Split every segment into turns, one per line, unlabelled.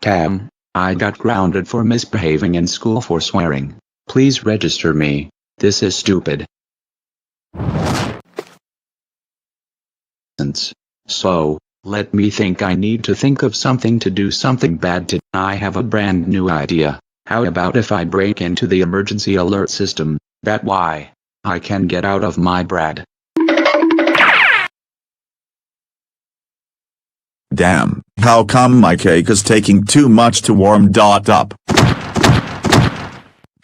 Cam, I got grounded for misbehaving in school for swearing. Please register me. This is stupid. So, let me think. I need to think of something to do something bad to. I have a brand new idea. How about if I break into the emergency alert system? That way, I can get out of my brad.
Damn, how come my cake is taking too much to warm up?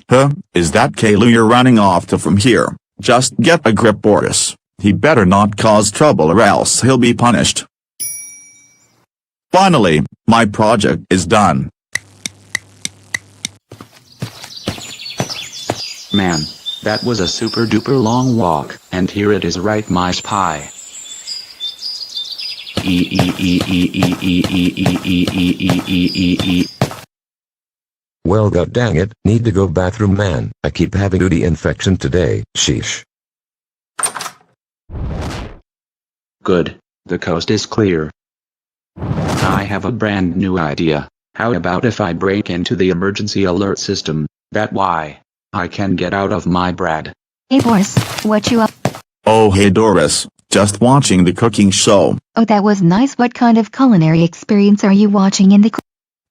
Huh, is that Caillou you're running off to from here? Just get a grip, Boris. He better not cause trouble or else he'll be punished. Finally, my project is done.
Man, that was a super duper long walk, and here it is right my spy.
Well, god dang it, need to go bathroom, man. I keep having duty infection today, sheesh.
Good, the coast is clear. I have a brand new idea. How about if I break into the emergency alert system? That way, I can get out of my brad.
Hey Boris, what you up?
Oh hey Doris, just watching the cooking show.
Oh, that was nice. What kind of culinary experience are you watching in the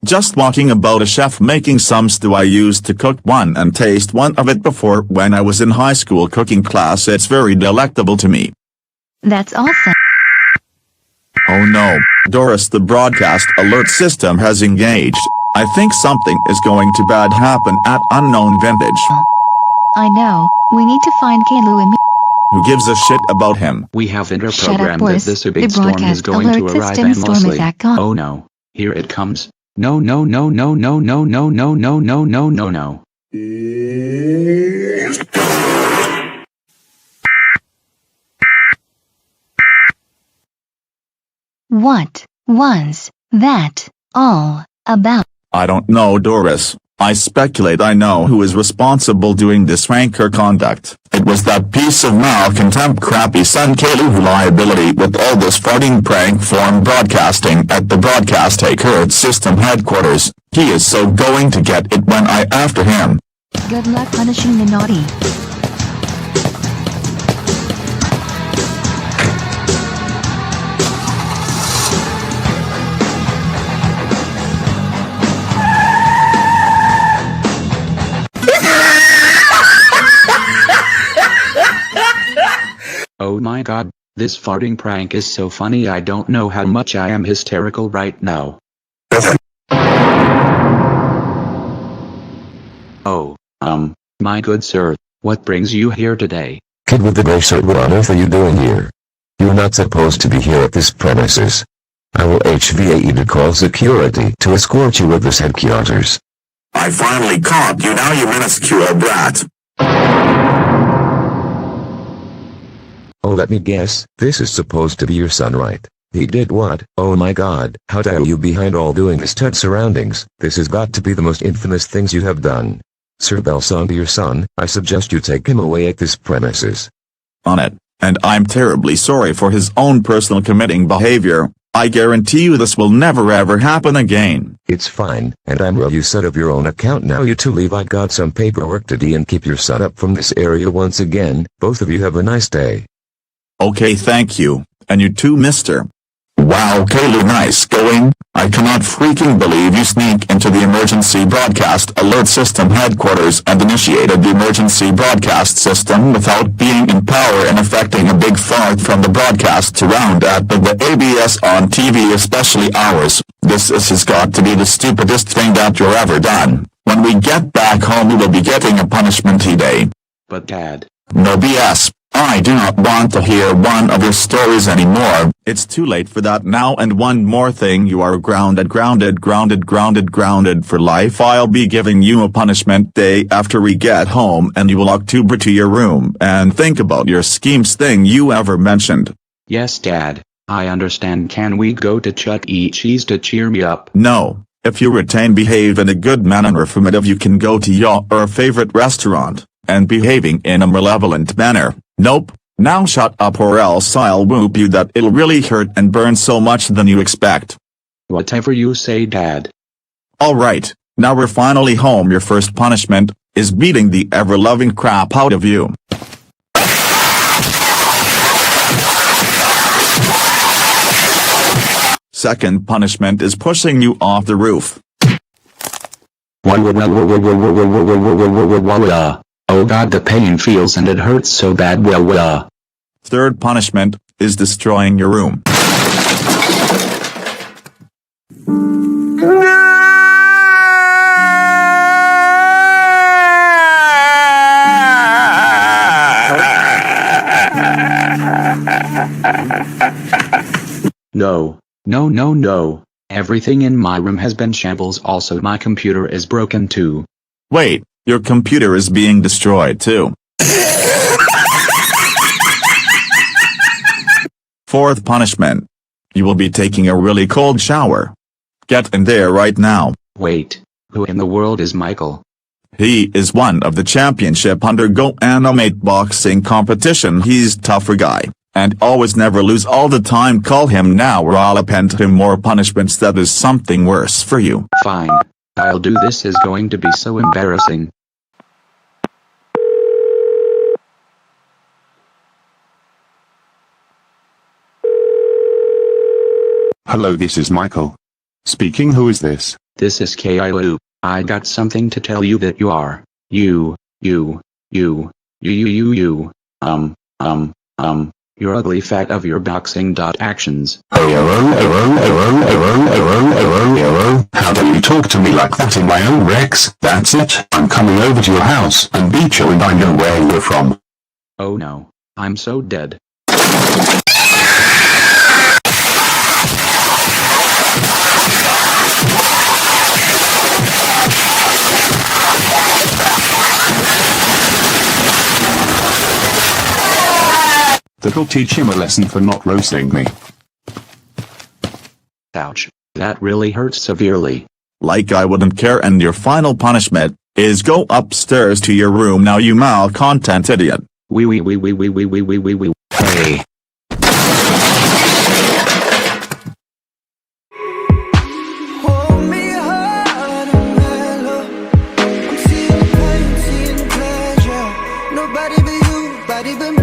Just watching about a chef making some stew. I used to cook one and taste one of it before when I was in high school cooking class. It's very delectable to me.
That's awesome.
Oh no, Doris, the broadcast alert system has engaged. I think something is going to bad happen at Unknown Vintage.
I know, we need to find Caillou and me.
Who gives a shit about him?
We have
Shut up,
interprogrammed that
Boris.
this
The
big storm is
broadcast
going to
alert
arrive
system storm is
endlessly.
at gone.
Oh no, here it comes. No no no no no no no no no no no no no.
What was that all about?
I don't know, Doris. I speculate I know who is responsible doing this ranker conduct. It was that piece of malcontent crappy son Caillou liability with all this farting prank form broadcasting at the broadcast taker system headquarters. He is so going to get it when I after him.
Good luck punishing the naughty.
Oh my god, this farting prank is so funny. I don't know how much I am hysterical right now. Oh, my good sir, what brings you here today?
Kid with the gray shirt, what on earth are you doing here? You're not supposed to be here at this premises. I will HVAE to call security to escort you with this headquarters.
I finally caught you now, you minuscule brat.
Oh, let me guess, this is supposed to be your son, right? He did what? Oh my god, how dare you behind all doing this to surroundings? This has got to be the most infamous things you have done. Sir Belsong, to your son, I suggest you take him away at this premises.
On it, and I'm terribly sorry for his own personal committing behavior. I guarantee you this will never ever happen again.
It's fine, and I'm real. You set up your own account now. You two leave. I got some paperwork to do and keep your son up from this area once again. Both of you have a nice day.
Okay, thank you, and you too, mister. Wow, Caillou, nice going. I cannot freaking believe you sneak into the emergency broadcast alert system headquarters and initiated the emergency broadcast system without being in power and affecting a big fart from the broadcast around at the ABS on TV, especially ours. This has got to be the stupidest thing that you're ever done. When we get back home you will be getting a punishment today.
But Dad.
No BS. I do not want to hear one of your stories anymore. It's too late for that now, and one more thing, you are grounded for life. I'll be giving you a punishment day after we get home, and you will October to your room and think about your schemes thing you ever mentioned.
Yes Dad, I understand. Can we go to Chuck E. Cheese to cheer me up?
No, if you retain behave in a good manner affirmative, you can go to your favorite restaurant, and behaving in a malevolent manner. Nope, now shut up or else I'll whoop you that it'll really hurt and burn so much than you expect.
Whatever you say, Dad.
Alright, now we're finally home. Your first punishment is beating the ever-loving crap out of you. Second punishment is pushing you off the roof.
Oh god, the pain feels and it hurts so bad.
Third punishment is destroying your room.
No. No, no, no. Everything in my room has been shambles. Also, my computer is broken too.
Wait, your computer is being destroyed too. Fourth punishment. You will be taking a really cold shower. Get in there right now.
Wait, who in the world is Michael?
He is one of the championship under Go Animate boxing competition. He's tougher guy, and always never lose all the time. Call him now or I'll append him more punishments. That is something worse for you.
Fine. I'll do this. Is going to be so embarrassing.
Hello, this is Michael. Speaking. Who is this?
This is Caillou. I got something to tell you that you're ugly fat of your boxing actions.
How dare you talk to me like that in my own Rex? That's it. I'm coming over to your house and beat you, and I know where you're from.
Oh no. I'm so dead.
That'll teach him a lesson for not roasting me.
Ouch. That really hurts severely.
Like I wouldn't care. And your final punishment is go upstairs to your room now, you malcontent idiot.
Hey.
Hold me hard and mellow. I'm seeing pain, seeing pleasure. Nobody but you, body but me.